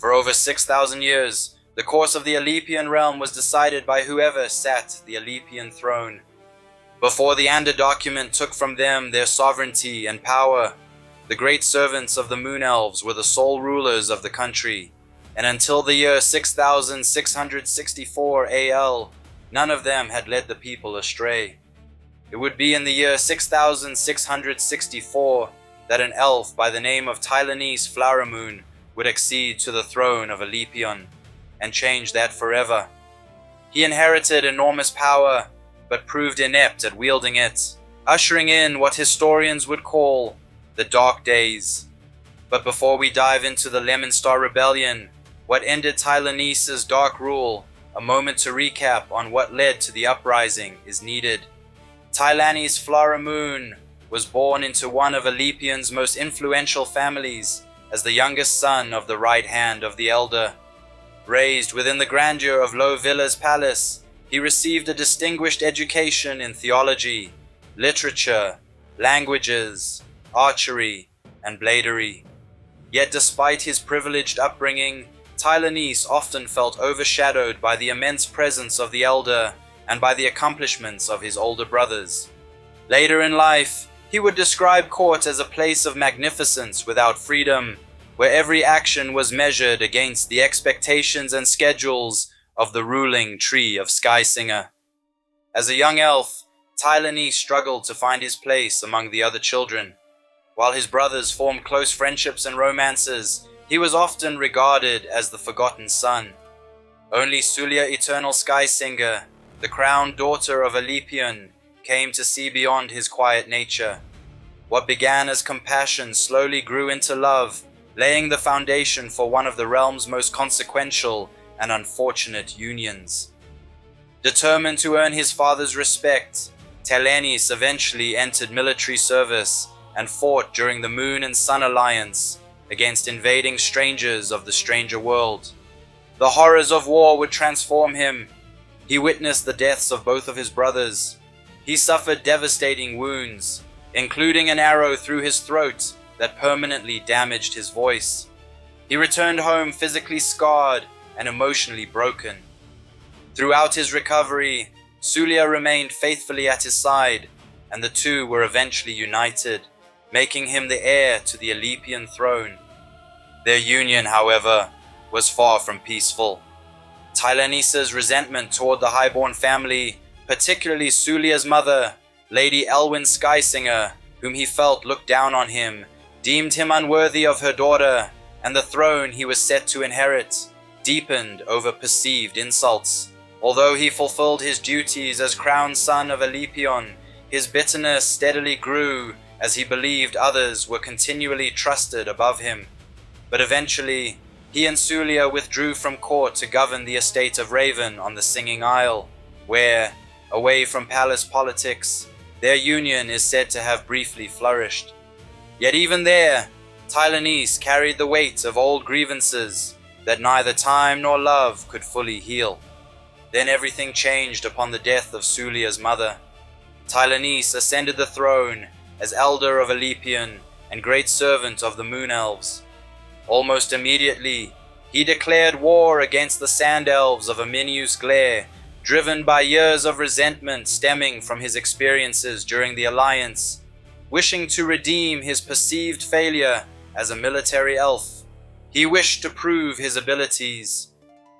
For over 6,000 years, the course of the Alepion realm was decided by whoever sat the Alepion throne. Before the Ander document took from them their sovereignty and power, the great servants of the Moon Elves were the sole rulers of the country, and until the year 6664 AL, none of them had led the people astray. It would be in the year 6664 that an elf by the name of Tylanese Flowermoon would accede to the throne of Alepion, and change that forever. He inherited enormous power, but proved inept at wielding it, ushering in what historians would call the Dark Days. But before we dive into the Lemon Star Rebellion, what ended Tylanese's dark rule, a moment to recap on what led to the uprising is needed. Tylanese Flowermoon was born into one of Alepion's most influential families as the youngest son of the right hand of the elder. Raised within the grandeur of Low Villa's palace, he received a distinguished education in theology, literature, languages, archery, and bladery. Yet despite his privileged upbringing, Tylanese often felt overshadowed by the immense presence of the elder and by the accomplishments of his older brothers. Later in life, he would describe court as a place of magnificence without freedom, where every action was measured against the expectations and schedules of the ruling tree of Skysinger. As a young elf, Tylanese struggled to find his place among the other children. While his brothers formed close friendships and romances, he was often regarded as the forgotten son. Only Sulia Eternal Skysinger, the crowned daughter of Alepion, came to see beyond his quiet nature. What began as compassion slowly grew into love, laying the foundation for one of the realm's most consequential and unfortunate unions. Determined to earn his father's respect, Tylanese eventually entered military service and fought during the Moon and Sun Alliance against invading strangers of the Stranger World. The horrors of war would transform him. He witnessed the deaths of both of his brothers. He suffered devastating wounds, including an arrow through his throat that permanently damaged his voice. He returned home physically scarred and emotionally broken. Throughout his recovery, Sulia remained faithfully at his side, and the two were eventually united, making him the heir to the Alepion throne. Their union, however, was far from peaceful. Tylanese's resentment toward the highborn family, particularly Sulia's mother, Lady Elwyn Skysinger, whom he felt looked down on him, deemed him unworthy of her daughter and the throne he was set to inherit, deepened over perceived insults. Although he fulfilled his duties as crowned son of Alepion, his bitterness steadily grew as he believed others were continually trusted above him. But eventually, he and Sulia withdrew from court to govern the estate of Raven on the Singing Isle, where, away from palace politics, their union is said to have briefly flourished. Yet even there, Tylanese carried the weight of old grievances that neither time nor love could fully heal. Then everything changed upon the death of Sulia's mother. Tylanese ascended the throne as elder of Alepion and great servant of the Moon Elves. Almost immediately, he declared war against the Sand Elves of Aminius Glare, driven by years of resentment stemming from his experiences during the Alliance. Wishing to redeem his perceived failure as a military elf, he wished to prove his abilities.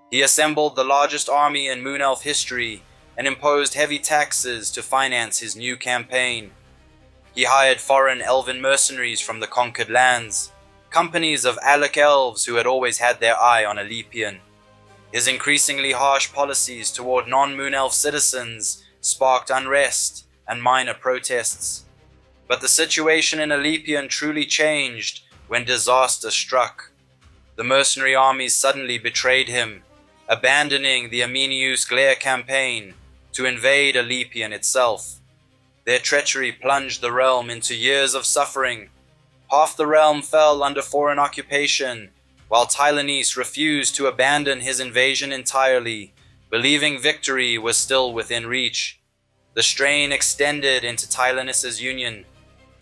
He assembled the largest army in Moon Elf history and imposed heavy taxes to finance his new campaign. He hired foreign elven mercenaries from the conquered lands, companies of Alec elves who had always had their eye on Alepion. His increasingly harsh policies toward non-Moon Elf citizens sparked unrest and minor protests. But the situation in Alepion truly changed when disaster struck. The mercenary armies suddenly betrayed him, abandoning the Aminius Glare campaign to invade Alepion itself. Their treachery plunged the realm into years of suffering. Half the realm fell under foreign occupation, while Tylanese refused to abandon his invasion entirely, believing victory was still within reach. The strain extended into Tylanese's union.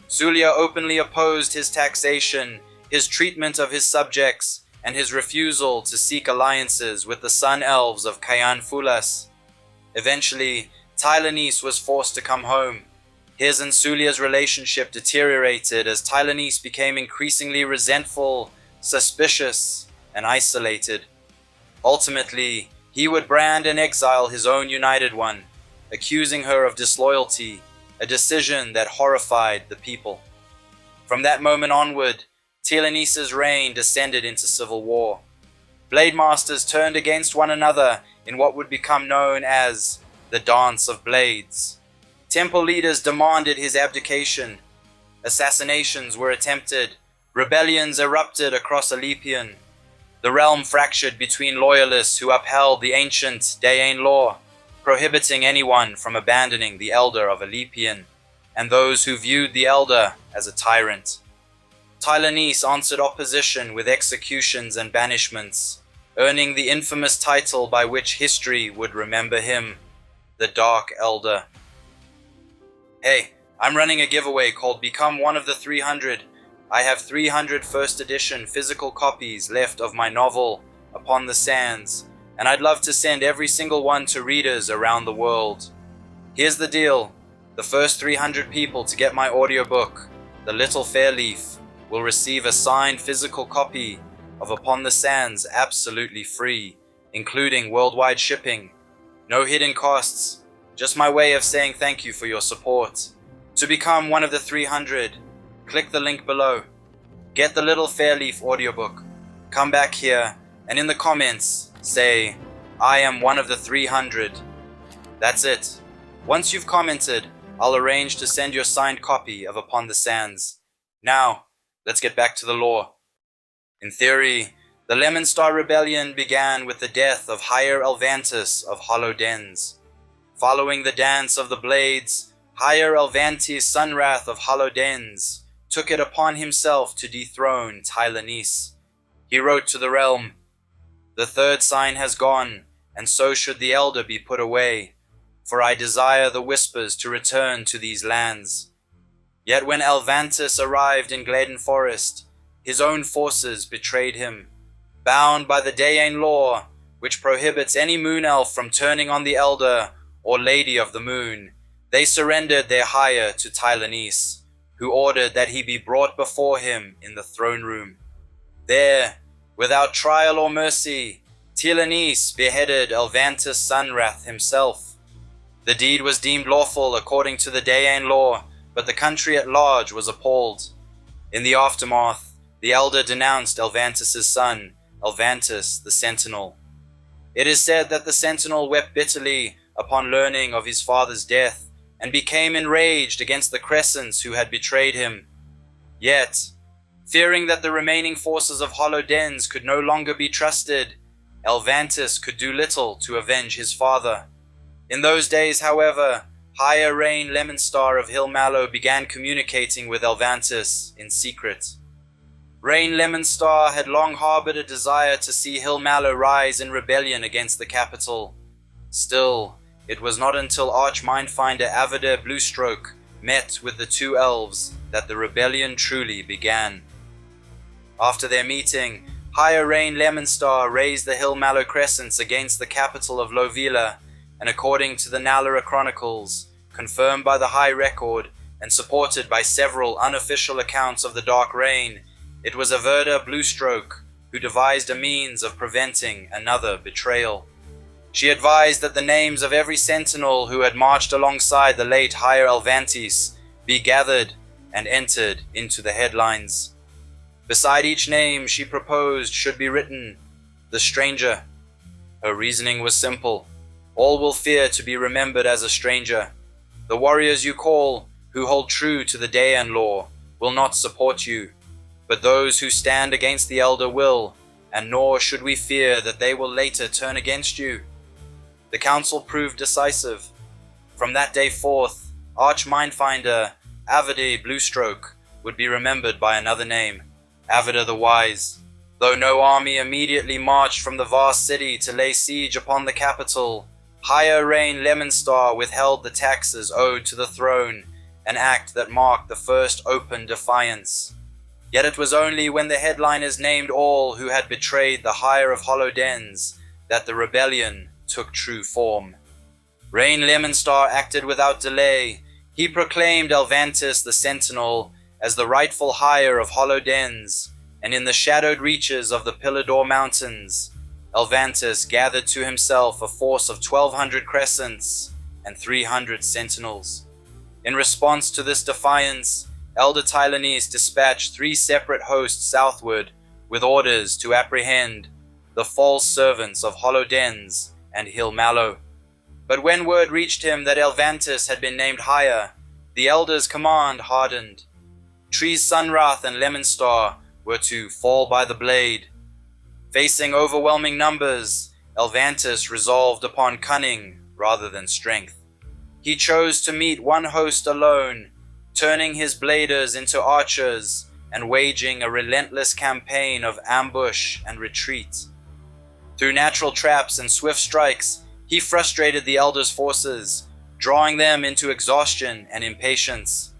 Sulia openly opposed his taxation, his treatment of his subjects, and his refusal to seek alliances with the Sun Elves of Caian Fulas. Eventually, Tylanese was forced to come home. His and Sulia's relationship deteriorated as Tylanese became increasingly resentful, suspicious, and isolated. Ultimately, he would brand and exile his own United One, accusing her of disloyalty, a decision that horrified the people. From that moment onward, Tylanese's reign descended into civil war. Blade Masters turned against one another in what would become known as the Dance of Blades. Temple leaders demanded his abdication. Assassinations were attempted. Rebellions erupted across Alepion. The realm fractured between loyalists who upheld the ancient Daein law, prohibiting anyone from abandoning the Elder of Alepion, and those who viewed the Elder as a tyrant. Tylanese answered opposition with executions and banishments, earning the infamous title by which history would remember him, the Dark Elder. Hey, I'm running a giveaway called Become One of the 300. I have 300 first edition physical copies left of my novel, Upon the Sands, and I'd love to send every single one to readers around the world. Here's the deal. The first 300 people to get my audiobook, The Little Fairleaf, will receive a signed physical copy of Upon the Sands absolutely free, including worldwide shipping. No hidden costs. Just my way of saying thank you for your support. To become one of the 300, click the link below. Get the Little Fairleaf audiobook. Come back here and in the comments say, I am one of the 300. That's it. Once you've commented, I'll arrange to send your signed copy of Upon the Sands. Now, let's get back to the lore. In theory, the Lemon Star Rebellion began with the death of Higher Elvantis of Hollow Dens. Following the Dance of the Blades, Higher Elvantis Sunwrath of Hollow Dens took it upon himself to dethrone Tylanese. He wrote to the realm, The third sign has gone, and so should the Elder be put away, for I desire the Whispers to return to these lands. Yet when Elvantis arrived in Gleden Forest, his own forces betrayed him. Bound by the Daein law, which prohibits any moon elf from turning on the Elder or Lady of the Moon, they surrendered their hire to Tylanese, who ordered that he be brought before him in the throne room. There, without trial or mercy, Tylanese beheaded Elvantis Sunwrath himself. The deed was deemed lawful according to the Daein law, but the country at large was appalled. In the aftermath, the Elder denounced Elvantis' son, Elvantis the Sentinel. It is said that the Sentinel wept bitterly upon learning of his father's death, and became enraged against the Crescents who had betrayed him. Yet, fearing that the remaining forces of Hollow Dens could no longer be trusted, Elvantis could do little to avenge his father. In those days, however, Higher Rain Lemonstar of Hill Mallow began communicating with Elvantis in secret. Rain Lemonstar had long harbored a desire to see Hill Mallow rise in rebellion against the capital. Still, it was not until Arch-Mindfinder Avadir Bluestroke met with the two elves that the rebellion truly began. After their meeting, Higher Rain Lemonstar raised the Hill Mallow Crescents against the capital of Lovila, and according to the Nalara Chronicles, confirmed by the High Record and supported by several unofficial accounts of the Dark Reign, it was Avadir Bluestroke who devised a means of preventing another betrayal. She advised that the names of every sentinel who had marched alongside the late Higher Elvantis be gathered and entered into the headlines. Beside each name she proposed should be written, The Stranger. Her reasoning was simple. All will fear to be remembered as a stranger. The warriors you call, who hold true to the Daein law, will not support you, but those who stand against the Elder will, and nor should we fear that they will later turn against you. The council proved decisive. From that day forth, Arch-Mindfinder Avadir Bluestroke would be remembered by another name, Avadir the Wise. Though no army immediately marched from the vast city to lay siege upon the capital, Higher Rain Lemonstar withheld the taxes owed to the throne, an act that marked the first open defiance. Yet it was only when the headliners named all who had betrayed the hire of hollow dens that the rebellion took true form. Rain Lemonstar acted without delay. He proclaimed Elvantis the Sentinel as the rightful hire of hollow dens, and in the shadowed reaches of the Pilador Mountains, Elvantis gathered to himself a force of 1,200 crescents and 300 sentinels. In response to this defiance, Elder Tylanese dispatched 3 separate hosts southward with orders to apprehend the false servants of hollow dens and Hill Mallow. But when word reached him that Elvantis had been named higher, the elders' command hardened. Trees Sunwrath and Lemonstar were to fall by the blade. Facing overwhelming numbers, Elvantis resolved upon cunning rather than strength. He chose to meet one host alone, turning his bladers into archers and waging a relentless campaign of ambush and retreat. Through natural traps and swift strikes, he frustrated the elders' forces, drawing them into exhaustion and impatience.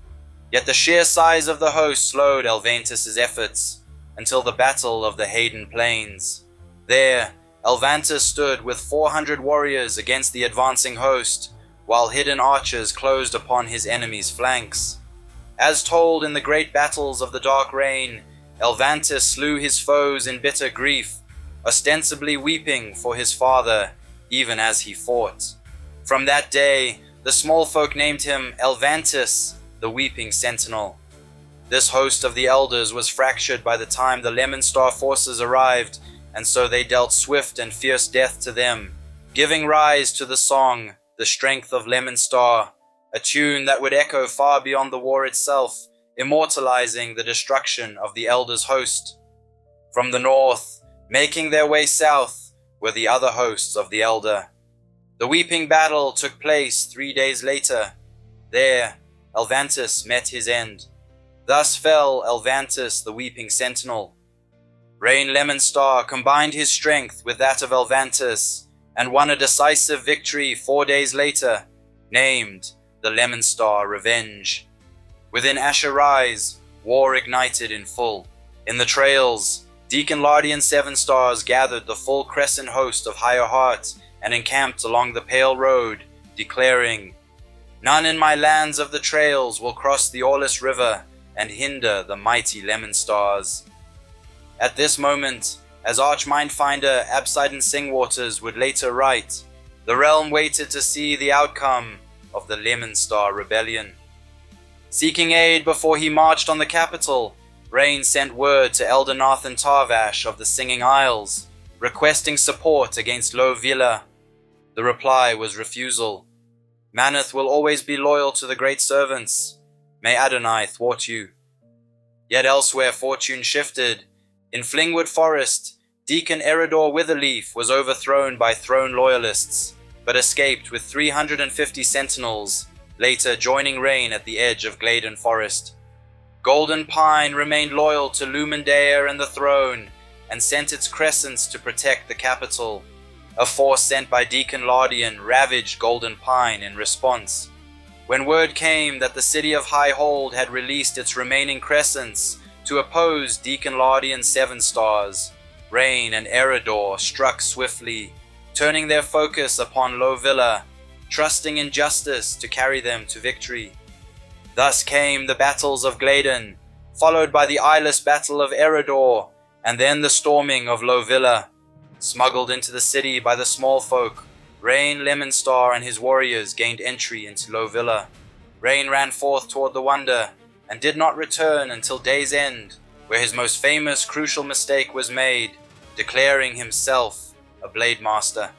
Yet the sheer size of the host slowed Elvantis' efforts until the Battle of the Hayden Plains. There, Elvantis stood with 400 warriors against the advancing host, while hidden archers closed upon his enemies' flanks. As told in the great battles of the Dark Reign, Elvantis slew his foes in bitter grief, ostensibly weeping for his father even as he fought. From that day, the small folk named him Elvantis, the Weeping Sentinel. This host of the elders was fractured by the time the Lemonstar forces arrived, and so they dealt swift and fierce death to them, giving rise to the song, The Strength of Lemonstar, a tune that would echo far beyond the war itself, immortalizing the destruction of the elders' host. From the north, making their way south, were the other hosts of the elder. The weeping battle took place 3 days later. There, Elvantis met his end. Thus fell Elvantis the Weeping Sentinel. Rain Lemonstar combined his strength with that of Elvantis and won a decisive victory 4 days later, named the Lemonstar Revenge. Within Asher Rise, war ignited in full. In the trails, Deacon Lardian Seven Stars gathered the full crescent host of Higher Heart and encamped along the Pale Road, declaring, "None in my lands of the trails will cross the Orless River and hinder the mighty Lemonstars." At this moment, as Arch-Mindfinder Absidon Singwaters would later write, the realm waited to see the outcome of the Lemonstar Rebellion. Seeking aid before he marched on the capital, Rain sent word to Elder Nathan Tarvash of the Singing Isles, requesting support against Low Villa. The reply was refusal. "Maneth will always be loyal to the great servants. May Adonai thwart you." Yet elsewhere fortune shifted. In Flingwood Forest, Deacon Eridor Witherleaf was overthrown by throne loyalists, but escaped with 350 sentinels, later joining Rain at the edge of Gladen Forest. Golden Pine remained loyal to Lumendare and the throne, and sent its crescents to protect the capital. A force sent by Deacon Lardian ravaged Golden Pine in response. When word came that the city of Highhold had released its remaining crescents to oppose Deacon Lardian's Seven Stars, Rain and Eridor struck swiftly, turning their focus upon Low Villa, trusting in justice to carry them to victory. Thus came the battles of Gladen, followed by the eyeless battle of Eridor, and then the storming of Low Villa. Smuggled into the city by the small folk, Rain Lemonstar and his warriors gained entry into Low Villa. Rain ran forth toward the Wonder, and did not return until day's end, where his most famous crucial mistake was made, declaring himself a Blade Master.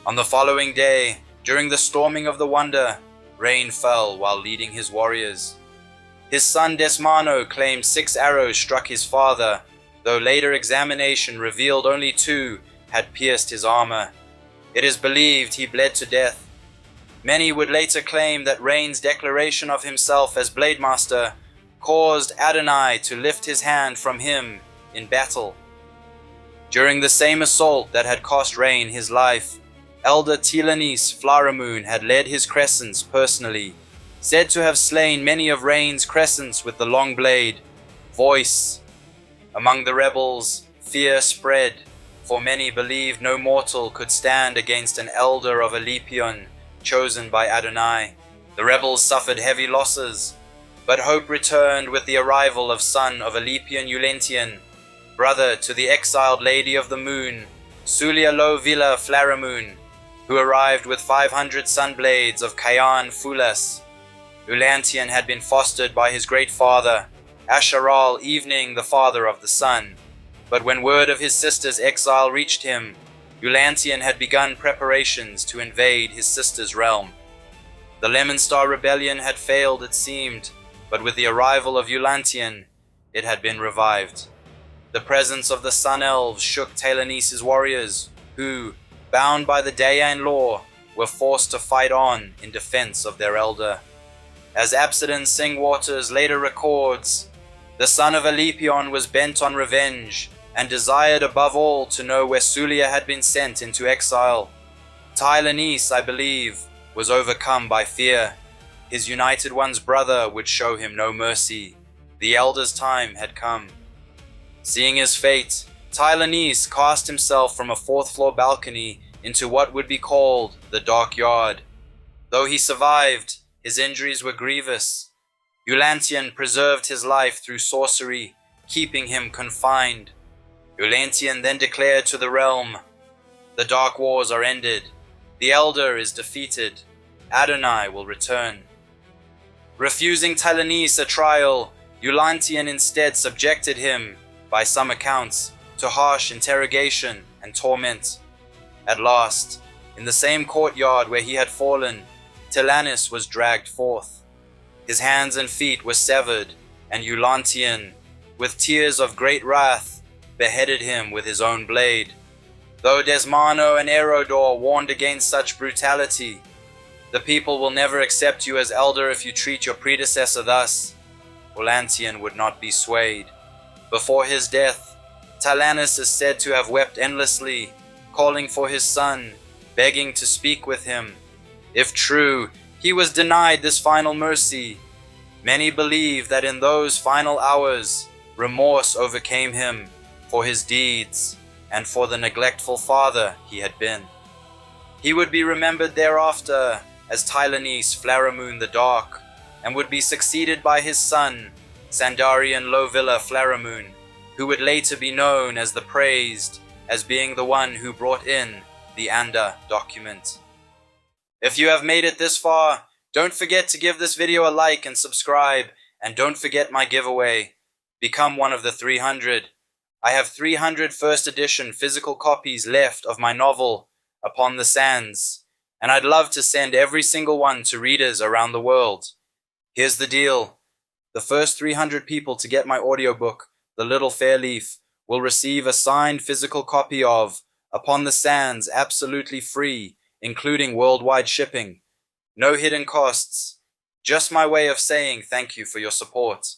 On the following day, during the storming of the Wonder, Rain fell while leading his warriors. His son Desmano claimed 6 arrows struck his father, though later examination revealed only 2 had pierced his armor. It is believed he bled to death. Many would later claim that Rain's declaration of himself as Blade Master caused Adonai to lift his hand from him in battle. During the same assault that had cost Rain his life, Elder Tylanese Flaramoon had led his crescents personally, said to have slain many of Rain's crescents with the long blade. voice. Among the rebels, fear spread, for many believed no mortal could stand against an elder of Alepion chosen by Adonai. The rebels suffered heavy losses, but hope returned with the arrival of son of Alepion Ulentian, brother to the exiled Lady of the Moon, Sulia Lo Villa Flaramoon, who arrived with 500 sunblades of Kayan Fulas. Ulantian had been fostered by his great father, Asheral Evening, the father of the sun. But when word of his sister's exile reached him, Ulantian had begun preparations to invade his sister's realm. The Lemon Star Rebellion had failed, it seemed, but with the arrival of Ulantian, it had been revived. The presence of the Sun Elves shook Talanice's warriors, who, bound by the Dayan law, were forced to fight on in defense of their elder. As Absalon Singwaters later records, the son of Alepion was bent on revenge and desired above all to know where Sulia had been sent into exile. Tylanice, I believe, was overcome by fear. His United One's brother would show him no mercy. The elder's time had come. Seeing his fate, Tylanice cast himself from a fourth-floor balcony into what would be called the Dark Yard. Though he survived, his injuries were grievous. Ulantian preserved his life through sorcery, keeping him confined. Ulantian then declared to the realm, "The Dark Wars are ended. The Elder is defeated. Adonai will return." Refusing Tylanice a trial, Ulantian instead subjected him, by some accounts, to harsh interrogation and torment. At last, in the same courtyard where he had fallen, Tylannis was dragged forth. His hands and feet were severed, and Ulantian, with tears of great wrath, beheaded him with his own blade. Though Desmano and Erodor warned against such brutality, "The people will never accept you as elder if you treat your predecessor thus," Ulantian would not be swayed. Before his death, Tylannis is said to have wept endlessly, calling for his son, begging to speak with him. If true, he was denied this final mercy. Many believe that in those final hours, remorse overcame him for his deeds and for the neglectful father he had been. He would be remembered thereafter as Tylanice Flaramoon the Dark, and would be succeeded by his son, Sandarian Lovilla Flaramoon, who would later be known as the Praised, as being the one who brought in the Anda document. If you have made it this far, don't forget to give this video a like and subscribe, and don't forget my giveaway. Become one of the 300. I have 300 first edition physical copies left of my novel, Upon the Sands, and I'd love to send every single one to readers around the world. Here's the deal. The first 300 people to get my audiobook, The Little Fairleaf, will receive a signed physical copy of Upon the Sands absolutely free, including worldwide shipping. No hidden costs. Just my way of saying thank you for your support.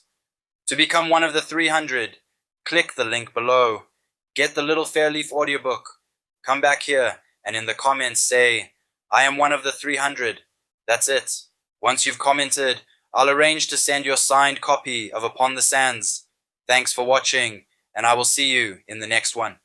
To become one of the 300, click the link below. Get the Little Fairleaf audiobook. Come back here and in the comments say, "I am one of the 300. That's it. Once you've commented, I'll arrange to send your signed copy of Upon the Sands. Thanks for watching, and I will see you in the next one.